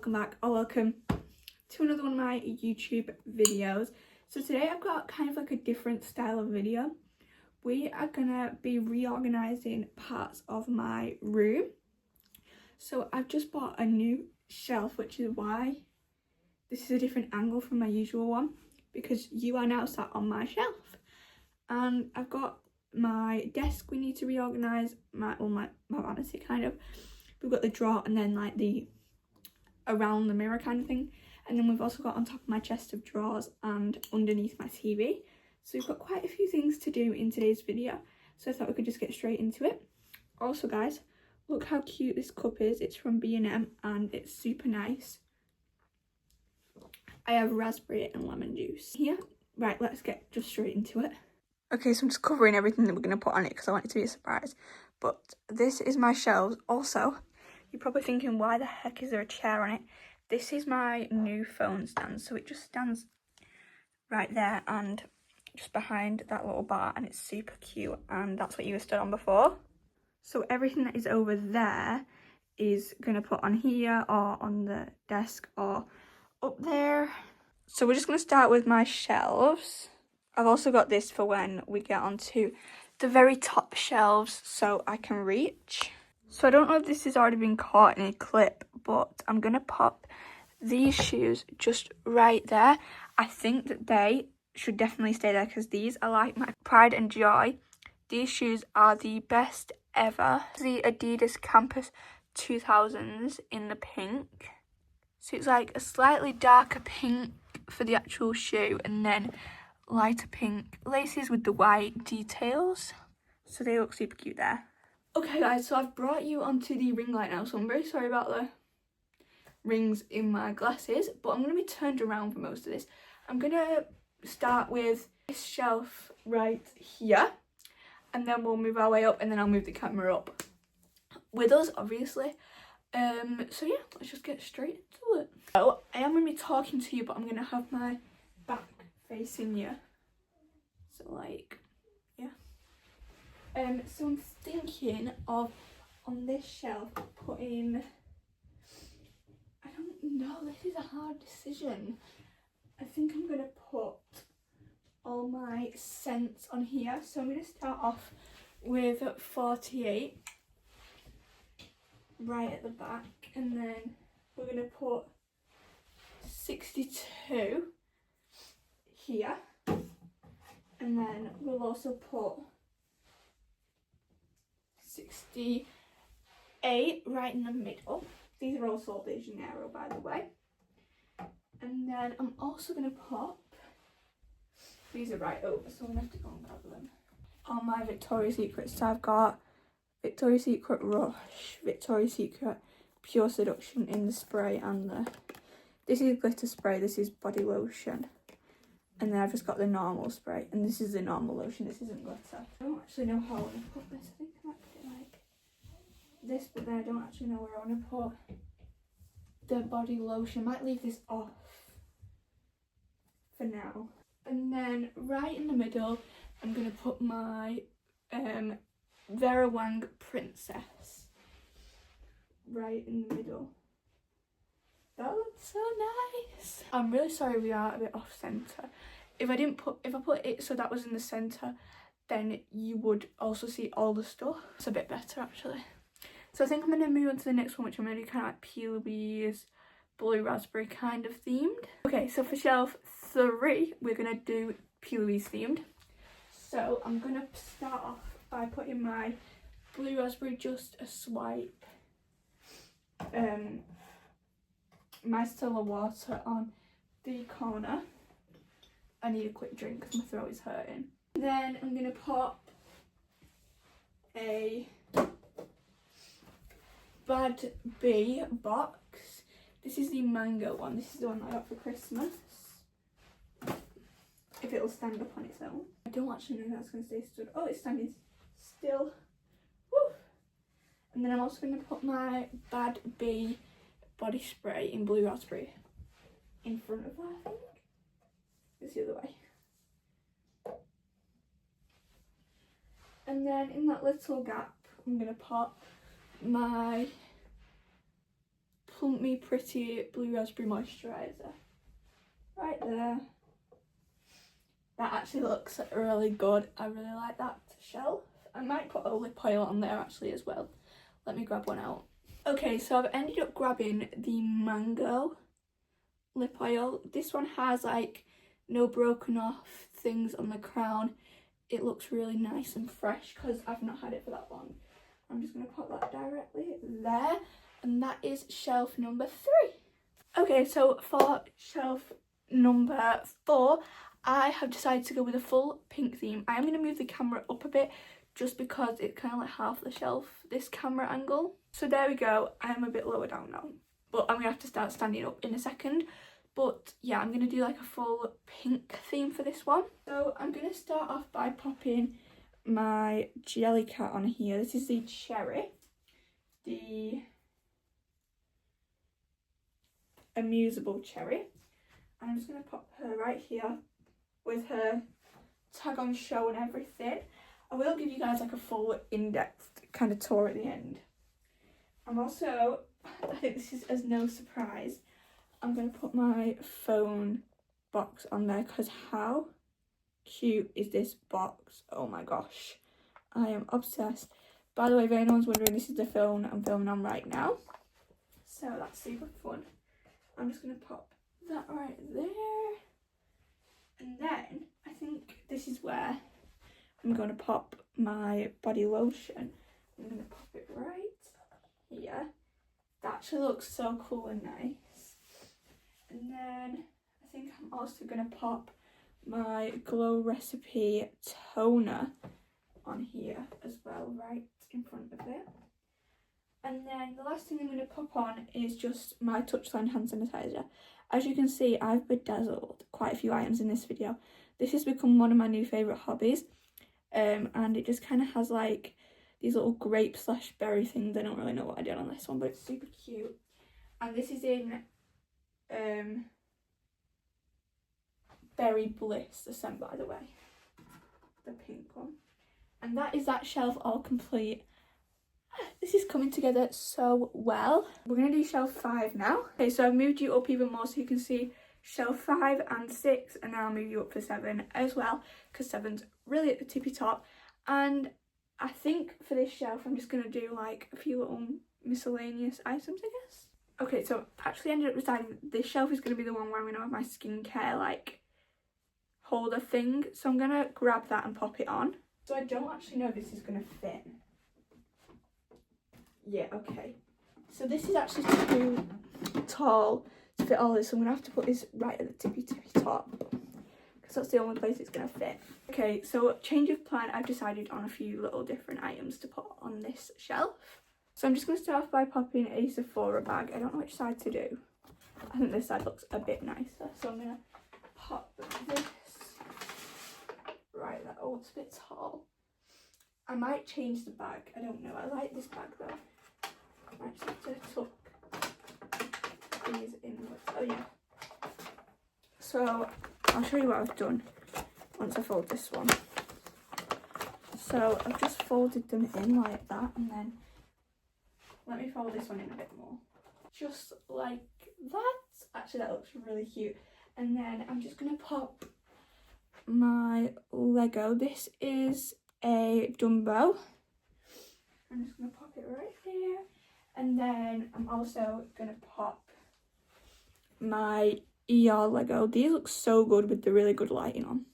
welcome back or welcome to another one of my YouTube videos. So today I've got kind of like a different style of video. We are gonna be reorganizing parts of my room. So I've just bought a new shelf, which is why this is a different angle from my usual one, because you are now sat on my shelf. And I've got my desk we need to reorganize, my vanity kind of. We've got the drawer and then like the around the mirror kind of thing, and then we've also got on top of my chest of drawers and underneath my TV. So we've got quite a few things to do in today's video, so I thought we could just get straight into it. Also guys, look how cute this cup is. It's from B&M and it's super nice. I have raspberry and lemon juice here. Right, let's get just straight into it. Okay, so I'm just covering everything that we're going to put on it because I want it to be a surprise. But this is my shelves. Also, you're probably thinking, why the heck is there a chair on it? This is my new phone stand. So it just stands right there and just behind that little bar, and it's super cute, and that's what you were stood on before. So everything that is over there is going to put on here or on the desk or up there. So we're just going to start with my shelves. I've also got this for when we get onto the very top shelves so I can reach. So I don't know if this has already been caught in a clip, but I'm going to pop these shoes just right there. I think that they should definitely stay there because these are like my pride and joy. These shoes are the best ever. The Adidas Campus 2000s in the pink. So it's like a slightly darker pink for the actual shoe, and then lighter pink laces with the white details. So they look super cute there. Okay guys, so I've brought you onto the ring light now, so I'm very sorry about the rings in my glasses, but I'm going to be turned around for most of this. I'm going to start with this shelf right here, and then we'll move our way up, and then I'll move the camera up with us, obviously. So yeah, let's just get straight into it. So I am going to be talking to you, but I'm going to have my back facing you. So like, yeah. So I'm thinking of, on this shelf, putting, I don't know, this is a hard decision. I think I'm going to put all my scents on here. So I'm going to start off with 48 right at the back, and then we're going to put 62 here, and then we'll also put 68 right in the middle. These are all Sol de Janeiro, by the way. And then I'm also going to pop, these are right over, so I'm going to have to go and grab them. All my Victoria's Secrets. So I've got Victoria's Secret Rush, Victoria's Secret Pure Seduction in the spray, and this is glitter spray, this is body lotion. And then I've just got the normal spray, and this is the normal lotion, this isn't glitter. I don't actually know how I want to put this. I think I might put it like this, but then I don't actually know where I want to put the body lotion. I might leave this off for now. And then right in the middle, I'm going to put my Vera Wang Princess. Right in the middle. That looks so nice. I'm really sorry we are a bit off centre. If I put it so that was in the centre, then you would also see all the stuff. It's a bit better actually. So I think I'm going to move on to the next one, which I'm going to do kind of like P. Louise blue raspberry kind of themed. Okay, so for shelf 3, we're going to do P. Louise themed. So I'm going to start off by putting my blue raspberry just a swipe. My Stella water on the corner. I need a quick drink because my throat is hurting. Then I'm going to pop a Bad Bee box. This is the mango one. This is the one I got for Christmas. If it'll stand up on its own. I don't actually know if that's going to stay stood. Oh, it's standing still. Woo! And then I'm also going to put my Bad Bee body spray in blue raspberry in front of that, I think. It's the other way. And then in that little gap, I'm going to pop my Plump Me Pretty Blue Raspberry Moisturiser. Right there. That actually looks really good. I really like that shelf. I might put a lip oil on there actually as well. Let me grab one out. Okay, so I've ended up grabbing the Mango lip oil. This one has like no broken off things on the crown. It looks really nice and fresh because I've not had it for that long. I'm just going to put that directly there. And that is shelf number 3. Okay, so for shelf number 4, I have decided to go with a full pink theme. I am going to move the camera up a bit just because it's kind of like half the shelf, this camera angle. So there we go. I am a bit lower down now, but I'm going to have to start standing up in a second. But yeah, I'm going to do like a full pink theme for this one. So I'm going to start off by popping my jelly cat on here. This is the Cherry, the amusable Cherry. And I'm just going to pop her right here with her tag on show and everything. I will give you guys like a full in-depth kind of tour at the end. I'm also, I think this is as no surprise, I'm going to put my phone box on there because how cute is this box? Oh my gosh, I am obsessed. By the way, if anyone's wondering, this is the phone I'm filming on right now. So that's super fun. I'm just going to pop that right there. And then I think this is where I'm going to pop my body lotion. I'm going to pop it right here. That actually looks so cool and nice. And then I think I'm also going to pop my Glow Recipe toner on here as well, right in front of it. And then the last thing I'm going to pop on is just my Touchline hand sanitizer. As you can see, I've bedazzled quite a few items in this video. This has become one of my new favourite hobbies. And it just kind of has like these little grape / berry things. I don't really know what I did on this one, but it's super cute. And this is in Berry Bliss, the scent, by the way. The pink one. And that is that shelf all complete. This is coming together so well. We're going to do shelf 5 now. Okay, so I've moved you up even more so you can see shelf 5 and 6, and now I'll move you up for 7 as well because 7's really at the tippy top. And I think for this shelf I'm just going to do like a few little miscellaneous items, I guess. Okay, so I actually ended up deciding this shelf is going to be the one where I'm going to have my skincare like holder thing. So I'm going to grab that and pop it on. So I don't actually know if this is going to fit. Yeah, okay. So this is actually too tall to fit all this, so I'm going to have to put this right at the tippy top because that's the only place it's going to fit. Okay, so change of plan, I've decided on a few little different items to put on this shelf. So I'm just going to start off by popping a Sephora bag. I don't know which side to do. I think this side looks a bit nicer, so I'm going to pop this right there. Oh, it's a bit tall. I might change the bag, I don't know. I like this bag though. I just have to tuck these inwards. Oh yeah. So I'll show you what I've done once I fold this one. So I've just folded them in like that, and then let me fold this one in a bit more. Just like that. Actually, that looks really cute. And then I'm just gonna pop my Lego. This is a Dumbo. I'm just gonna pop it right there. And then I'm also gonna pop my ER Lego. These look so good with the really good lighting on.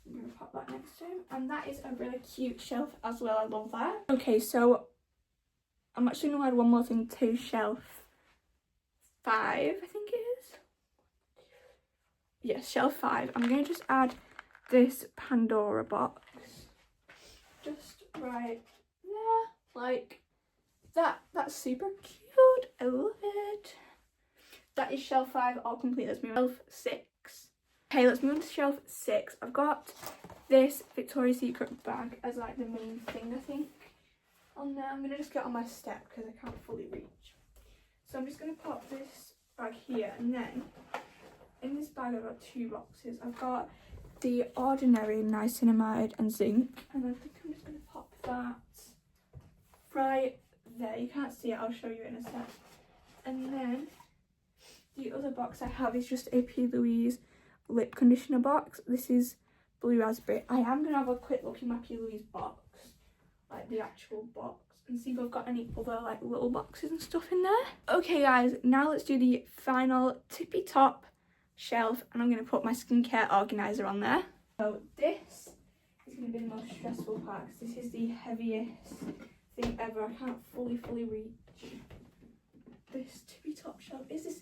I'm gonna pop that next to him. And that is a really cute shelf as well. I love that. Okay, so I'm actually gonna add one more thing to shelf 5, I think it is. Yes, shelf 5. I'm gonna just add this Pandora box. Just right there, like that. That's super cute. I love it. That is shelf 5 all complete. Let's move on to shelf 6. Okay, let's move on to shelf 6. I've got this Victoria's Secret bag as like the main thing, I think, on there. I'm gonna just get on my step because I can't fully reach. So I'm just gonna pop this bag here, and then in this bag I've got 2 boxes. I've got the Ordinary Niacinamide and Zinc, and I think I'm just gonna pop that right there. You can't see it, I'll show you in a sec. And then the other box I have is just a P. Louise lip conditioner box. This is blue raspberry. I am going to have a quick look in my P. Louise box, like the actual box, and see if I've got any other like little boxes and stuff in there. Okay guys, now let's do the final tippy top shelf, and I'm going to put my skincare organizer on there. So this is going to be the most stressful part because this is the heaviest thing ever. I can't fully reach this tippy top shelf. Is this...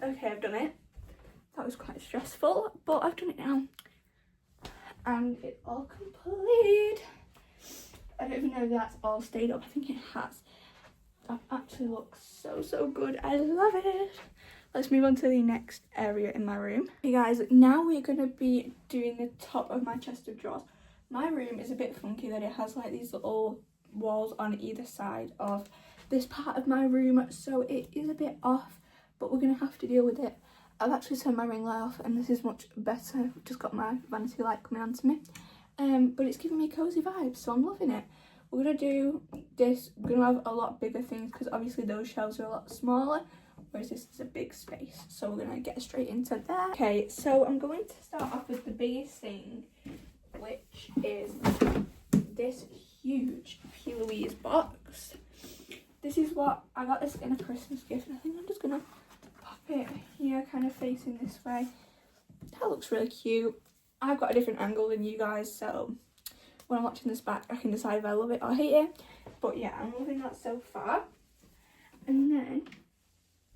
Okay, I've done it. That was quite stressful, but I've done it now. And it's all complete. I don't even know if that's all stayed up. I think it has. That actually looks so good. I love it. Let's move on to the next area in my room. Okay guys, now we're going to be doing the top of my chest of drawers. My room is a bit funky that it has like these little walls on either side of this part of my room, so it is a bit off, but we're going to have to deal with it. I've actually turned my ring light off and this is much better. I've just got my vanity light coming on to me. But it's giving me cozy vibes, so I'm loving it. We're going to do this, we're going to have a lot bigger things because obviously those shelves are a lot smaller, whereas this is a big space. So we're going to get straight into that. Okay, so I'm going to start off with the biggest thing, which is this huge P. Louise box. This is what, I got this in a Christmas gift, and I think I'm just going to pop it here, kind of facing this way. That looks really cute. I've got a different angle than you guys, so when I'm watching this back, I can decide if I love it or hate it. But yeah, I'm loving that so far. And then,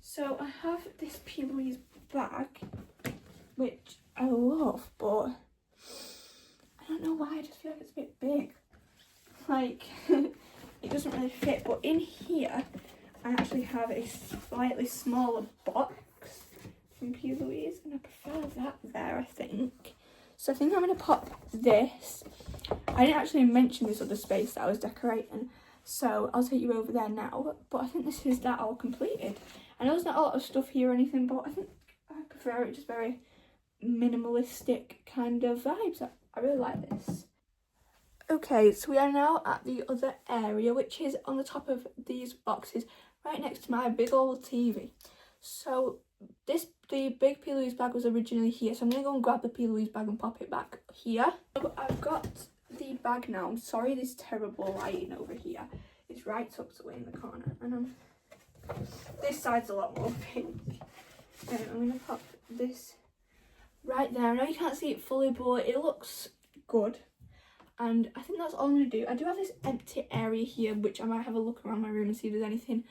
so I have this P. Louise bag, which I love, but I don't know why, I just feel like it's a bit big. Like, it doesn't really fit. But in here, I actually have a slightly smaller box from P. Louise, and I prefer that there, I think. So I think I'm going to pop this. I didn't actually mention this other space that I was decorating, so I'll take you over there now. But I think this is that all completed. I know there's not a lot of stuff here or anything, but I think I prefer it, just very minimalistic kind of vibes. I really like this. Okay, so we are now at the other area, which is on the top of these boxes, right next to my big old TV. So the big P. Louise bag was originally here, so I'm going to go and grab the P. Louise bag and pop it back here. So I've got the bag now. I'm sorry this terrible lighting over here. It's right tucked away in the corner, and this side's a lot more pink. I'm going to pop this right there. I know you can't see it fully, but it looks good. And I think that's all I'm going to do. I do have this empty area here, which I might have a look around my room and see if there's anything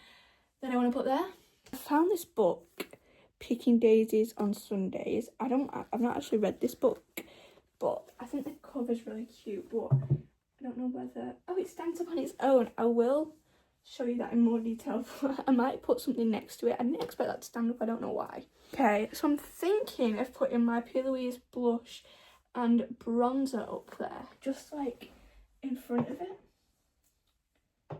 that I want to put there. I found this book, Picking Daisies on Sundays. I've not actually read this book, but I think the cover's really cute, but I don't know whether... Oh, it stands up on its own. I will show you that in more detail, but I might put something next to it. I didn't expect that to stand up, I don't know why. Okay, so I'm thinking of putting my P. Louise blush and bronzer up there, just like in front of it.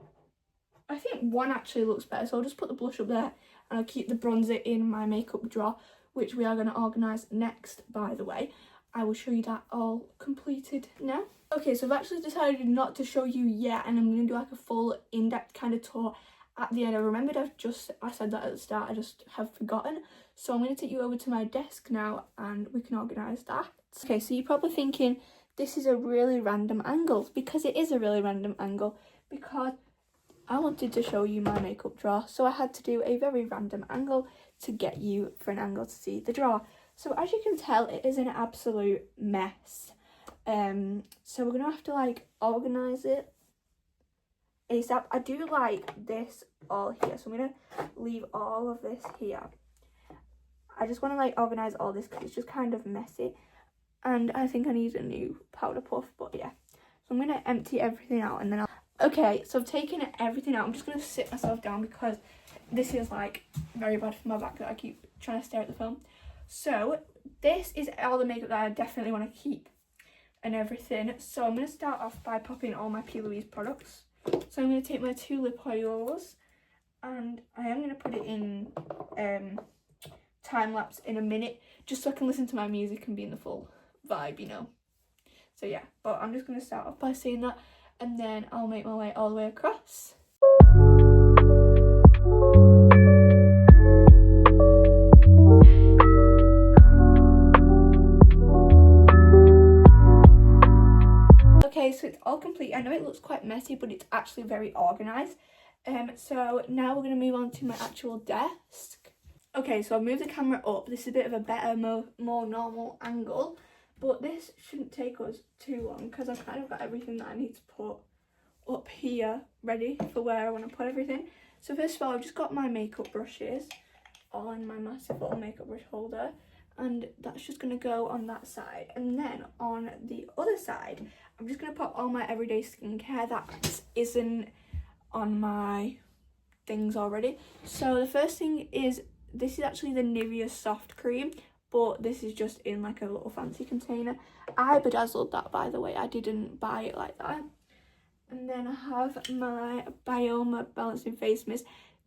I think one actually looks better, so I'll just put the blush up there and I'll keep the bronzer in my makeup drawer, which we are going to organise next, by the way. I will show you that all completed now. Okay, so I've actually decided not to show you yet, and I'm going to do like a full in-depth kind of tour at the end. I remembered I said that at the start, I just have forgotten. So I'm going to take you over to my desk now and we can organise that. Okay, so you're probably thinking this is a really random angle, because it is a really random angle, because I wanted to show you my makeup drawer, so I had to do a very random angle to get you for an angle to see the drawer. So as you can tell, it is an absolute mess. So we're gonna have to like organise it ASAP. I do like this all here, so I'm gonna leave all of this here. I just want to like organise all this because it's just kind of messy, and I think I need a new powder puff, but yeah. So I'm gonna empty everything out and then I'll... Okay, so I've taken everything out. I'm just going to sit myself down because this is like very bad for my back that I keep trying to stare at the film. So this is all the makeup that I definitely want to keep and everything. So I'm going to start off by popping all my P. Louise products. So I'm going to take my 2 lip oils and I am going to put it in time lapse in a minute, just so I can listen to my music and be in the full vibe, you know. So yeah, but I'm just going to start off by saying that, and then I'll make my way all the way across. Okay, so it's all complete. I know it looks quite messy, but it's actually very organised. So now we're going to move on to my actual desk. Okay, so I've moved the camera up. This is a bit of a better, more normal angle, but this shouldn't take us too long because I've kind of got everything that I need to put up here ready for where I want to put everything. So first of all, I've just got my makeup brushes on my massive little makeup brush holder, and that's just going to go on that side. And then on the other side, I'm just going to put all my everyday skincare that isn't on my things already. So the first thing is, this is actually the Nivea soft cream, but this is just in like a little fancy container. I bedazzled that, by the way. I didn't buy it like that. And then I have my Bioma balancing face mist.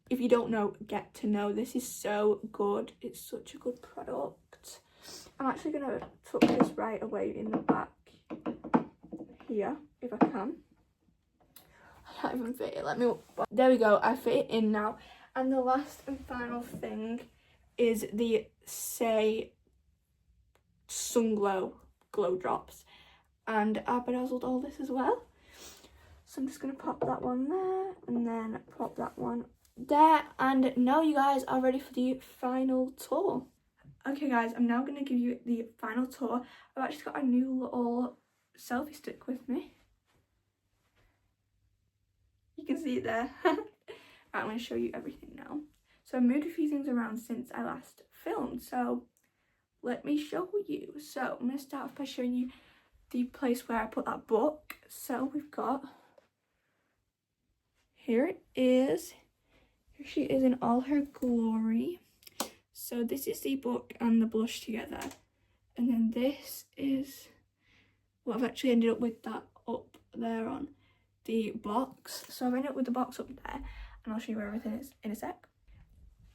If you don't know, get to know. This is so good. It's such a good product. I'm actually going to tuck this right away in the back here, if I can. I can't even fit it. Let me... There we go. I fit it in now. And the last and final thing is the Say Sun Glow drops. And I bedazzled all this as well. So I'm just going to pop that one there, and then pop that one there. And now you guys are ready for the final tour. Okay guys, I'm now going to give you the final tour. I've actually got a new little selfie stick with me. You can see it there. Right, I'm going to show you everything now. So I moved a few things around since I last filmed, so let me show you. So I'm going to start off by showing you the place where I put that book. So we've got... Here it is. Here she is in all her glory. So this is the book and the blush together. And then this is what I've actually ended up with, that up there on the box. So I've ended up with the box up there, and I'll show you where everything is in a sec.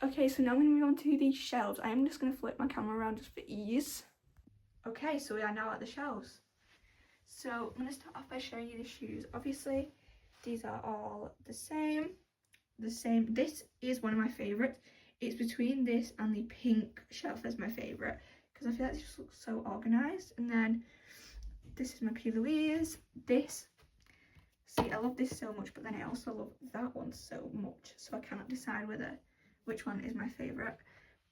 Okay, so now I'm going to move on to the shelves. I am just going to flip my camera around just for ease. Okay, so we are now at the shelves. So I'm going to start off by showing you the shoes. Obviously, these are all the same. This is one of my favourites. It's between this and the pink shelf as my favourite, because I feel like this just looks so organised. And then this is my P. Louise. This, see, I love this so much, but then I also love that one so much, so I cannot decide which one is my favourite.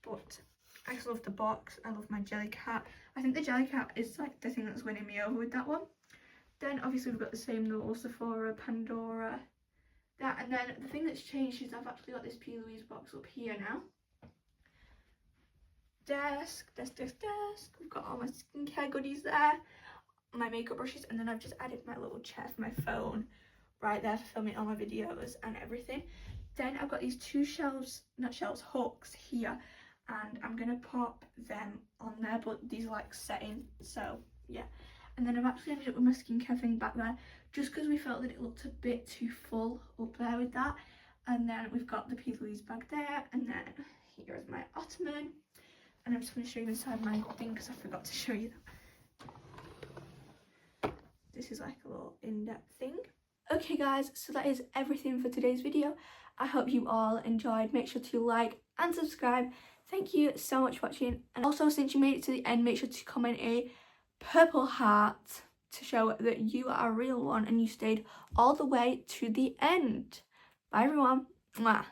But I just love the box. I love my Jellycat. I think the Jellycat is like the thing that's winning me over with that one. Then obviously we've got the same little Sephora, Pandora, that. And then the thing that's changed is I've actually got this P. Louise box up here now. Desk. We've got all my skincare goodies there, my makeup brushes, and then I've just added my little chair for my phone right there for filming all my videos and everything. Then I've got these two hooks here, and I'm gonna pop them on there, but these are like setting, so yeah. And then I've actually ended up with my skincare thing back there, just because we felt that it looked a bit too full up there with that. And then we've got the P. Louise bag there, and then here is my ottoman. And I'm just going to show you inside my thing because I forgot to show you that. This is like a little in-depth thing. Okay guys, so that is everything for today's video. I hope you all enjoyed. Make sure to like and subscribe. Thank you so much for watching. And also, since you made it to the end, make sure to comment a purple heart to show that you are a real one and you stayed all the way to the end. Bye everyone. Mwah.